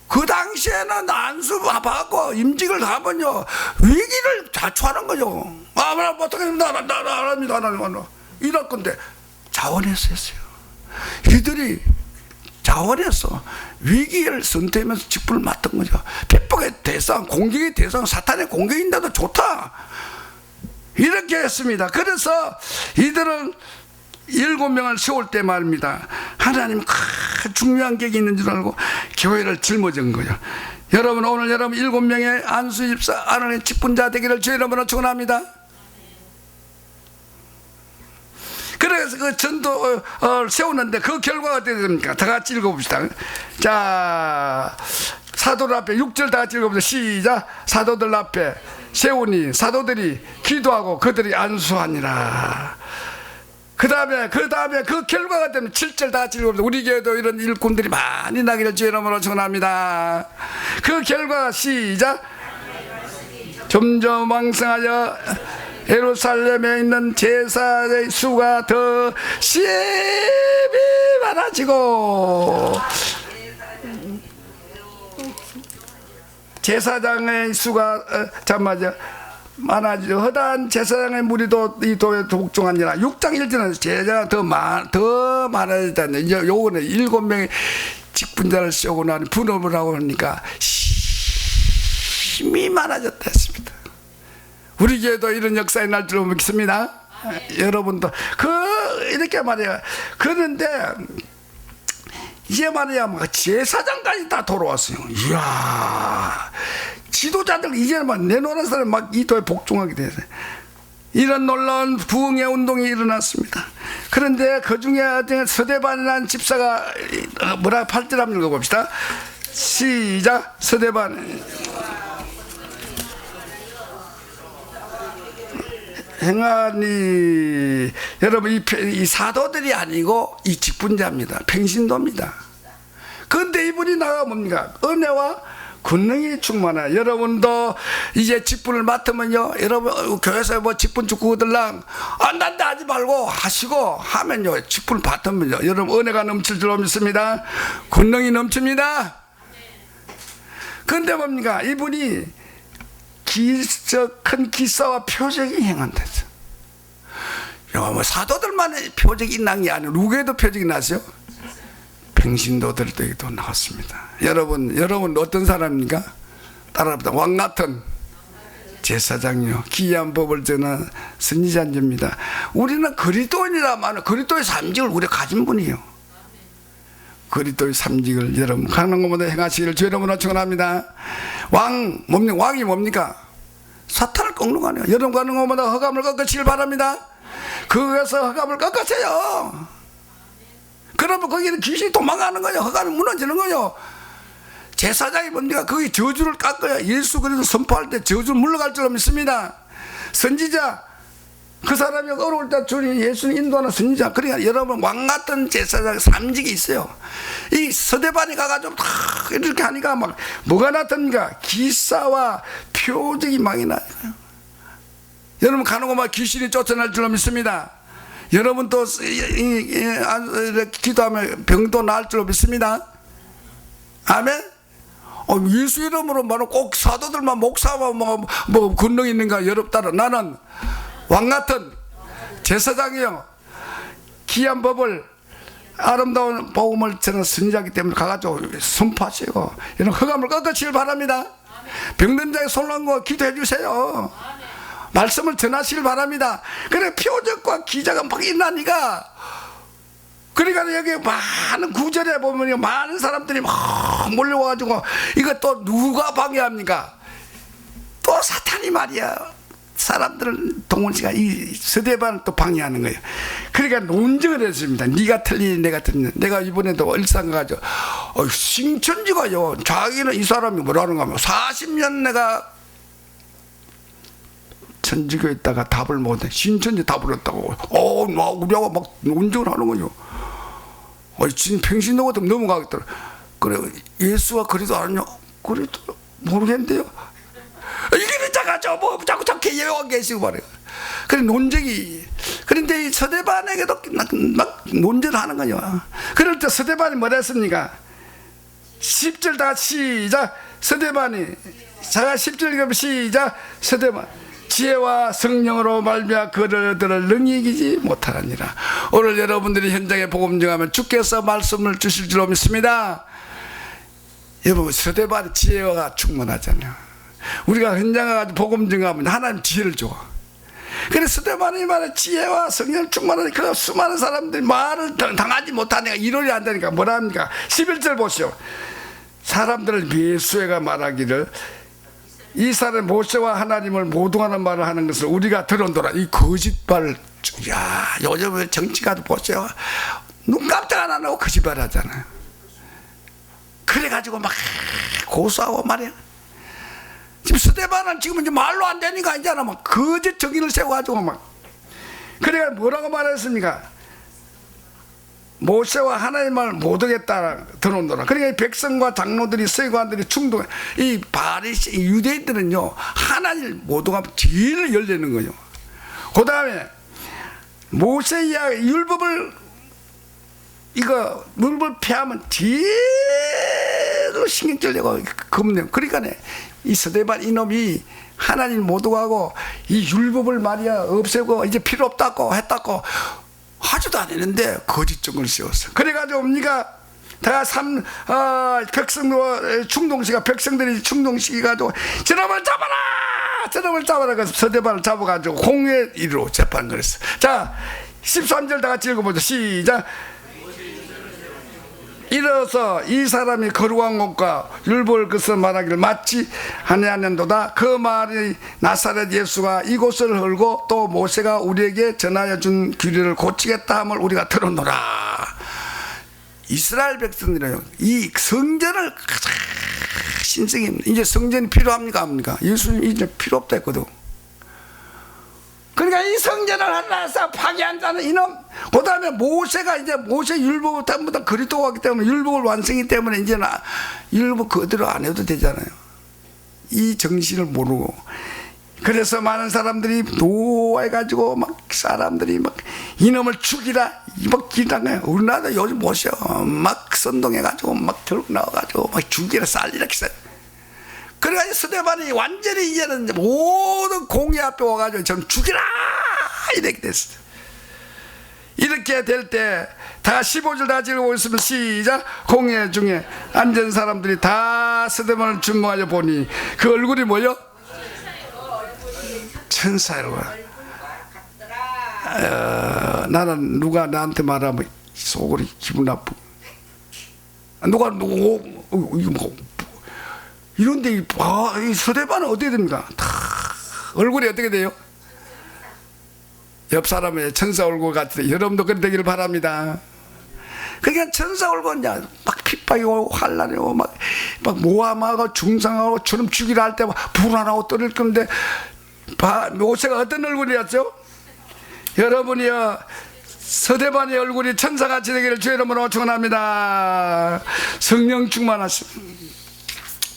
그 당시에는 안수 받고 임직을 하면요 위기를 자초하는 거죠. 나 못하겠습니다. 나랍니다. 이럴 건데 자원했어요. 이들이 자원해서 위기를 선택하면서 직분을 맡은 거죠. 핍박의 대상, 공격의 대상, 사탄의 공격인데도 좋다. 이렇게 했습니다. 그래서 이들은 7명을 세울 때 말입니다. 하나님 중요한 격이 있는 줄 알고 교회를 짊어진 거예요. 여러분 오늘 여러분 7명의 안수집사 하나님 직분자 되기를 주의 이름으로 축원합니다. 그래서 그 전도를 세우는데 그 결과가 어떻게 됩니까? 다 같이 읽어봅시다. 자, 사도들 앞에 6절 다 같이 읽어봅시다. 시작. 사도들 앞에 세우니 사도들이 기도하고 그들이 안수하니라. 그 다음에 그 결과가 되면 7절 다 같이 읽어봅시다. 우리 교회도 이런 일꾼들이 많이 나기를 주의 이름으로 축원합니다. 그 결과가 시작. 점점 왕성하여 예루살렘에 있는 제사의 수가 더 심히 많아지고 제사장의 수가 많아지고 허다한 제사장의 무리도 이 도에 복종하니라. 6장 1절은 제자가 더 많아졌다는데 이제 요거는 7명의 직분자를 쏘고 나니 분업을 하고 하니까 힘이 많아졌다 했습니다. 우리 교회도 이런 역사의 날 줄 믿습니다. 여러분도 이렇게 말이야. 그런데 이제 말이야 제사장까지 다 돌아왔어요. 이야, 지도자들 이제 막 내놓는 사람 막 이 도에 복종하게 됐어요. 이런 놀라운 부흥의 운동이 일어났습니다. 그런데 그 중에 서대반이라는 집사가 뭐라 8절 한번 읽어봅시다. 시작. 서대반 행하니 여러분 이 사도들이 아니고 이 직분자입니다. 평신도입니다. 그런데 이분이 나가 뭡니까? 은혜와 권능이 충만해. 여러분도 이제 직분을 맡으면요, 여러분 교회에서 뭐 직분 축구들랑 안단다 하지 말고 하시고 하면요, 직분을 받으면요, 여러분 은혜가 넘칠 줄 믿습니다. 권능이 넘칩니다. 근데 뭡니까? 이분이 큰 기사와 표적이 행한다죠. 뭐 사도들만의 표적이 있는 게 아니고 누구에도 표적이 났어요? 평신도들에게도 나왔습니다. 여러분 어떤 사람입니까? 따라합니다. 왕 같은 제사장이요, 기이한 법을 전한 선지자입니다. 우리는 그리스도인이라면 그리스도의 삼직을 우리가 가진 분이에요. 그리스도의 삼직을 여러분 가는 것보다 행하시기를 주 이름으로 축원합니다. 왕이 뭡니까? 사탄을 꺾는 거 아니에요. 여러분 가는 것보다 허감을 꺾으시길 바랍니다. 거기서 허감을 꺾으세요. 그러면 거기는 귀신이 도망가는 거예요. 허감이 무너지는 거예요. 제사장이 뭡니까? 거기 저주를 깎아야 예수 그리스도 선포할 때 저주를 물러갈 줄 믿습니다. 선지자, 그 사람이 어려울 때 주님 예수님 인도하는 선지자. 그러니까 여러분 왕 같은 제사장 삼직이 있어요. 이 서대반이 가가지고 다 이렇게 하니까 막 뭐가 나타납니까? 기사와 표적이 많이 나요. 여러분 가는 곳마다 귀신이 쫓아날 줄 믿습니다. 여러분 또 기도하면 병도 나을 줄 믿습니다. 아멘. 예수 이름으로 꼭 사도들만 목사만 뭐 권능 있는가 여럽다라. 나는 왕 같은 제사장이요, 귀한 법을 아름다운 복음을 전하는 선지자이기 때문에 가가지고 선포하시고 이런 허감을 꺾으시길 바랍니다. 병든 자의 손을 얹고 기도해 주세요. 말씀을 전하시길 바랍니다. 그래 표적과 기자가 막 일어나니까, 그러니까 여기 많은 구절에 보면 많은 사람들이 막 몰려와가지고 이거 또 누가 방해합니까? 또 사탄이 말이야. 사람들은 동원씨가 이 서대반을 또 방해하는 거예요. 그러니까 논증을 했습니다. 네가 틀리니 내가 틀리니. 내가 이번에도 일산 가가지고 신천지가요, 자기는 이 사람이 뭐라는가 하면 40년 내가 천주교에 있다가 답을 못해. 신천지 답을 했다고. 우리하고 막 논쟁을 하는 거죠. 지금 평신도 같으면 넘어가겠더라. 그래, 예수가 그래도 아니냐? 그래도 모르겠는데요. 이게 자가죠. 뭐 자꾸 예외가 계시고 말이에요. 그래 논쟁이. 그런데 이 서대반에게도 막 논쟁을 하는 거예요. 그럴 때 서대반이 뭐라 했습니까? 10절 다 시작. 서대반이 자가 10절 읽으면 시작. 서대반. 지혜와 성령으로 말미암아 그들을 능히 이기지 못하느니라. 오늘 여러분들이 현장에 복음 전하면 주께서 말씀을 주실 줄 믿습니다. 여러분 서대반의 지혜가 충분하잖아요. 우리가 현장에 가서 복음 전하면 하나님 지혜를 줘. 그래서 서대반이 말해 지혜와 성령 충만한 그 수많은 사람들이 말을 당하지 못하니까 이론이 안 되니까 뭐라 합니까? 11절 보시오. 사람들을 매수해가 말하기를 이 사람 모세와 하나님을 모독하는 말을 하는 것을 우리가 들은도라. 이 거짓말을, 야, 요즘 정치가도 보세요. 눈 깜짝 안 하고 거짓말 하잖아요. 그래가지고 막 고소하고 말이야. 지금 스데반은 지금 이제 말로 안 되니까 이제는 막 거짓 정의를 세워가지고 막. 그래가 뭐라고 말했습니까? 모세와 하나님을 모독했다 들어온다라. 그러니까 백성과 장로들이 서기관들이 충동. 이 바리시 유대인들은요 하나님을 모독하면 제일 열리는 거예요. 그 다음에 모세의 율법을 율법을 폐하면 제일 신경질 내고 겁내요. 그러니까 이 스데반 이놈이 하나님을 모독하고 이 율법을 말이야 없애고 이제 필요 없다고 했다고. 하지도 않았는데 거짓증을 세웠어. 그래가지고 우리가 다 백성도 충동시가 백성들이 충동시켜가지고 저놈을 잡아라! 저놈을 잡아라! 그래서 서대반을 잡아가지고 공회 일로 재판을 했어. 자 13절 다 같이 읽어보죠. 시작. 이르러서 이 사람이 거룩한 것과 율법을 것을 말하기를 마치 아니하는도다. 그 말이 나사렛 예수가 이곳을 헐고 또 모세가 우리에게 전하여 준 규례를 고치겠다 함을 우리가 들었노라. 이스라엘 백성들은 이 성전을 가장 신성히 이제 성전이 필요합니까? 합니까? 예수님 이제 필요 없다 했거든. 그러니까 그러니까 이 성전을 하나씩 파괴한 자는 이놈. 그 다음에 모세가 이제 모세 율법을 전부 다 그리스도가 왔기 때문에 율법을 완성이기 때문에 이제는 율법 그대로 안 해도 되잖아요. 이 정신을 모르고. 그래서 많은 사람들이 노해가지고 막 사람들이 막 이놈을 죽이라 막 기란 거예요. 우리나라도 요즘 보셔. 막 선동해가지고 막 들고 나와가지고 막 죽이라 쌀리라 했어요. 그래가지고 스데반이 완전히 이제는 모든 공의 앞에 와가지고 전 죽이라 이렇게 됐어요. 이렇게 될 때 다 15절 다 읽고 있으면 시작. 공회 중에 앉은 사람들이 다 스데반을 주목하여 보니 그 얼굴이 뭐요? 천사로. 나는 누가 나한테 말하면 속으로 기분 나쁘고 누가 이거 뭐 이런데 이 스데반은 어떻게 됩니까? 다 얼굴이 어떻게 돼요? 옆 사람의 천사 얼굴 같은 여러분도 그렇게 되기를 바랍니다. 그러니까 천사 얼굴은 막 핍박이고 환란이고 막 모함하고 중상하고 저놈 죽이라 할 때 막 불안하고 떨릴 건데 모세가 어떤 얼굴이었죠? 여러분이요 스데반의 얼굴이 천사같이 되기를 주의 이름으로 축원합니다. 성령 충만하십니다.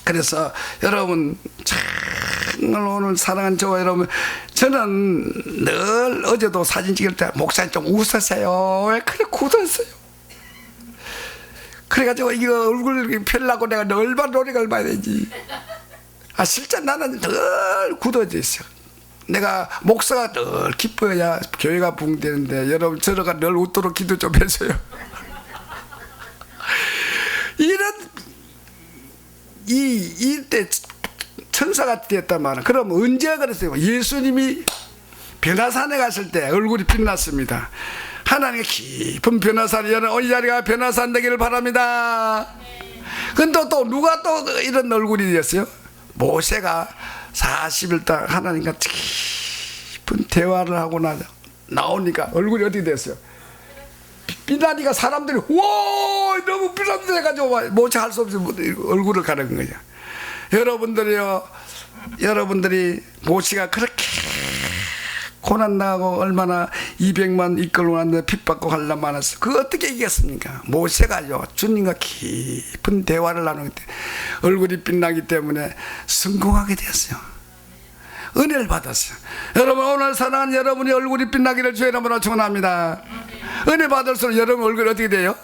그래서 여러분 정말 오늘 사랑하는 저와 여러분, 저는 늘 어제도 사진 찍을 때 목사님 좀 웃었어요. 왜 그래 굳었어요? 그래가지고 이거 얼굴 펴려고 내가 얼마나 노력을 봐야 되지. 실제 나는 늘 굳어져 있어요. 내가 목사가 늘 기뻐야 교회가 부흥되는데 여러분 저러가 늘 웃도록 기도 좀 해줘요. 이런 이때 천사가 되었단 말이야. 그럼 언제 그랬어요? 예수님이 변화산에 갔을 때 얼굴이 빛났습니다. 하나님의 깊은 변화산이 여러분 이 자리가 변화산 되기를 바랍니다. 근데 또 누가 또 이런 얼굴이 되었어요? 모세가 40일 동안 하나님과 깊은 대화를 하고 나오니까 얼굴이 어떻게 됐어요? 빛나니까 사람들이 와 너무 빛나가지고 모세 할 수 없이 얼굴을 가는 거죠. 여러분들이 모세가 그렇게 고난당하고 얼마나 200만 이끌고 왔는데 핍받고 갈라 많았어. 그거 어떻게 이겼습니까? 모세가요 주님과 깊은 대화를 나누기 때문에 얼굴이 빛나기 때문에 성공하게 되었어요. 은혜를 받았어요. 여러분 오늘 사랑하는 여러분이 얼굴이 빛나기를 주의 이름으로 축원합니다. 은혜 받을수록 여러분 얼굴이 어떻게 돼요?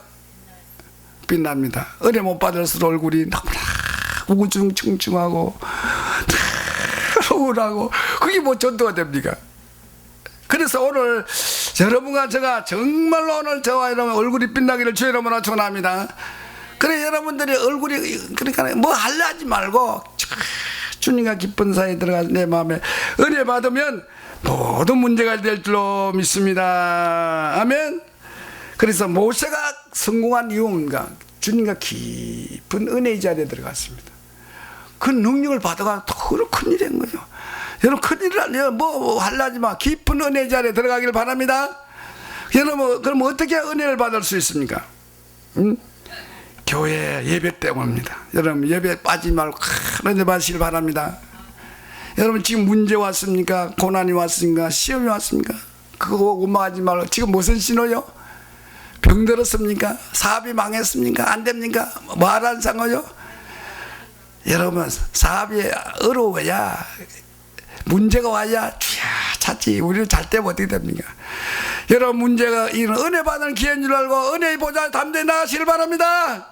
빛납니다. 은혜 못 받을수록 얼굴이 너무나 우중충충하고 우울하고 그게 뭐 전도가 됩니까? 그래서 오늘 여러분과 제가 정말로 오늘 저와 여러분 얼굴이 빛나기를 주의 이름으로 축원합니다. 그래 여러분들이 얼굴이 그러니까 뭐 할래 하지 말고 주님과 기쁜 사이에 들어가 내 마음에 은혜 받으면 모든 문제가 될 줄로 믿습니다. 아멘. 그래서 모세가 성공한 이유가 주님과 깊은 은혜의 자리에 들어갔습니다. 그 능력을 받아가 더 큰일인 거죠. 여러분 큰일 아니에요. 뭐 할라 하지 마. 깊은 은혜의 자리에 들어가기를 바랍니다. 여러분 그럼 어떻게 은혜를 받을 수 있습니까? 교회 예배 때문입니다. 여러분 예배 빠지지 말고 큰 은혜 받으시길 바랍니다. 여러분 지금 문제 왔습니까? 고난이 왔습니까? 시험이 왔습니까? 그거 원망하지 말고 지금 무슨 신호요? 병들었습니까? 사업이 망했습니까? 안 됩니까? 뭐 하라는 상어요? 여러분 사업이 어려워야 문제가 와야 주야 찾지. 우리는 잘 때면 어떻게 됩니까? 여러분 문제가 이런 은혜 받는 기회인 줄 알고 은혜의 보좌 담대히 나가시길 바랍니다.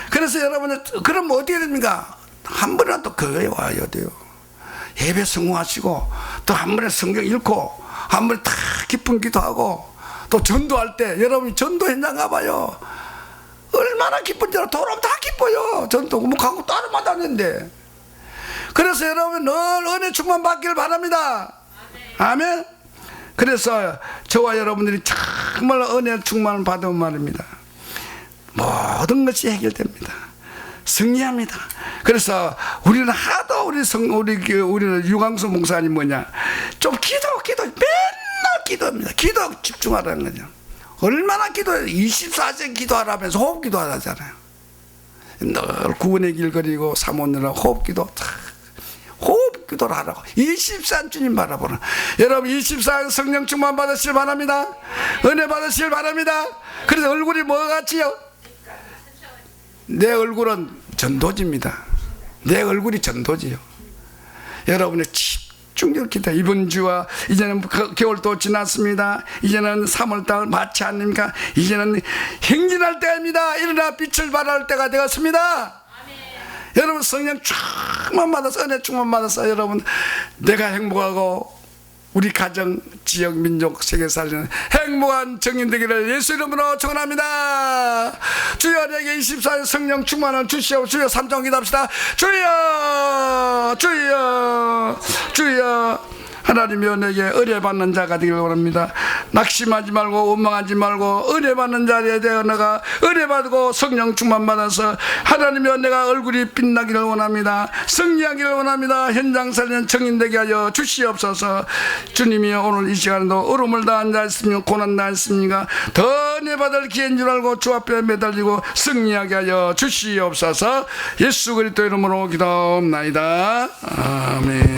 그래서 여러분 그럼 어떻게 됩니까? 한 번이라도 교회에 와야 돼요. 예배 성공하시고 또 한 번에 성경 읽고 한 번에 다 깊은 기도하고 또 전도할 때 여러분이 전도 현장 가봐요. 얼마나 기쁜지 알아. 돌아오면 다 기뻐요. 전도 뭐 가고 다른 말 다녔는데. 그래서 여러분 늘 은혜 충만 받기를 바랍니다. 아멘. 그래서 저와 여러분들이 정말 은혜 충만을 받으면 말입니다. 모든 것이 해결됩니다. 승리합니다. 그래서 우리는 하도 우리는 유광수 목사님 뭐냐 좀 기도 맨날 기도합니다. 기도 집중하라는 거죠. 얼마나 기도해요? 24시간 기도하라면서 호흡 기도하잖아요. 늘 구원의 길 그리고 사모느라 호흡 기도 호흡 새벽 기도를 하라고. 24일 주님 바라보는. 여러분 24일 성령 충만 받으시길 바랍니다. 은혜 받으시길 바랍니다. 그래서 얼굴이 뭐 같지요? 내 얼굴은 전도지입니다. 내 얼굴이 전도지요. 여러분의 집중력 기도. 이번 주와 이제는 겨울도 지났습니다. 이제는 3월달 마치 아닙니까? 이제는 행진할 때입니다. 일어나 빛을 발할 때가 되었습니다. 여러분 성령 충만 받아서, 은혜 충만 받아서 여러분 내가 행복하고 우리 가정, 지역, 민족, 세계 살리는 행복한 정인 되기를 예수 이름으로 축원합니다. 주여 내게 24일 성령 충만을 주시옵소서. 주여 3장 기도합시다. 주여 주여 주여. 하나님이여 내게 의뢰받는 자가 되기를 원합니다. 낙심하지 말고 원망하지 말고 의뢰받는 자리에 대해 내가 의뢰받고 성령 충만 받아서 하나님이여 내가 얼굴이 빛나기를 원합니다. 승리하기를 원합니다. 현장 살리는 정인 되게 하여 주시옵소서. 주님이여 오늘 이 시간에도 어려움을 당한 자 있으며 고난 당한 있습니까? 더 은혜 받을 기회인 줄 알고 주 앞에 매달리고 승리하게 하여 주시옵소서. 예수 그리스도 이름으로 기도합나이다. 아멘.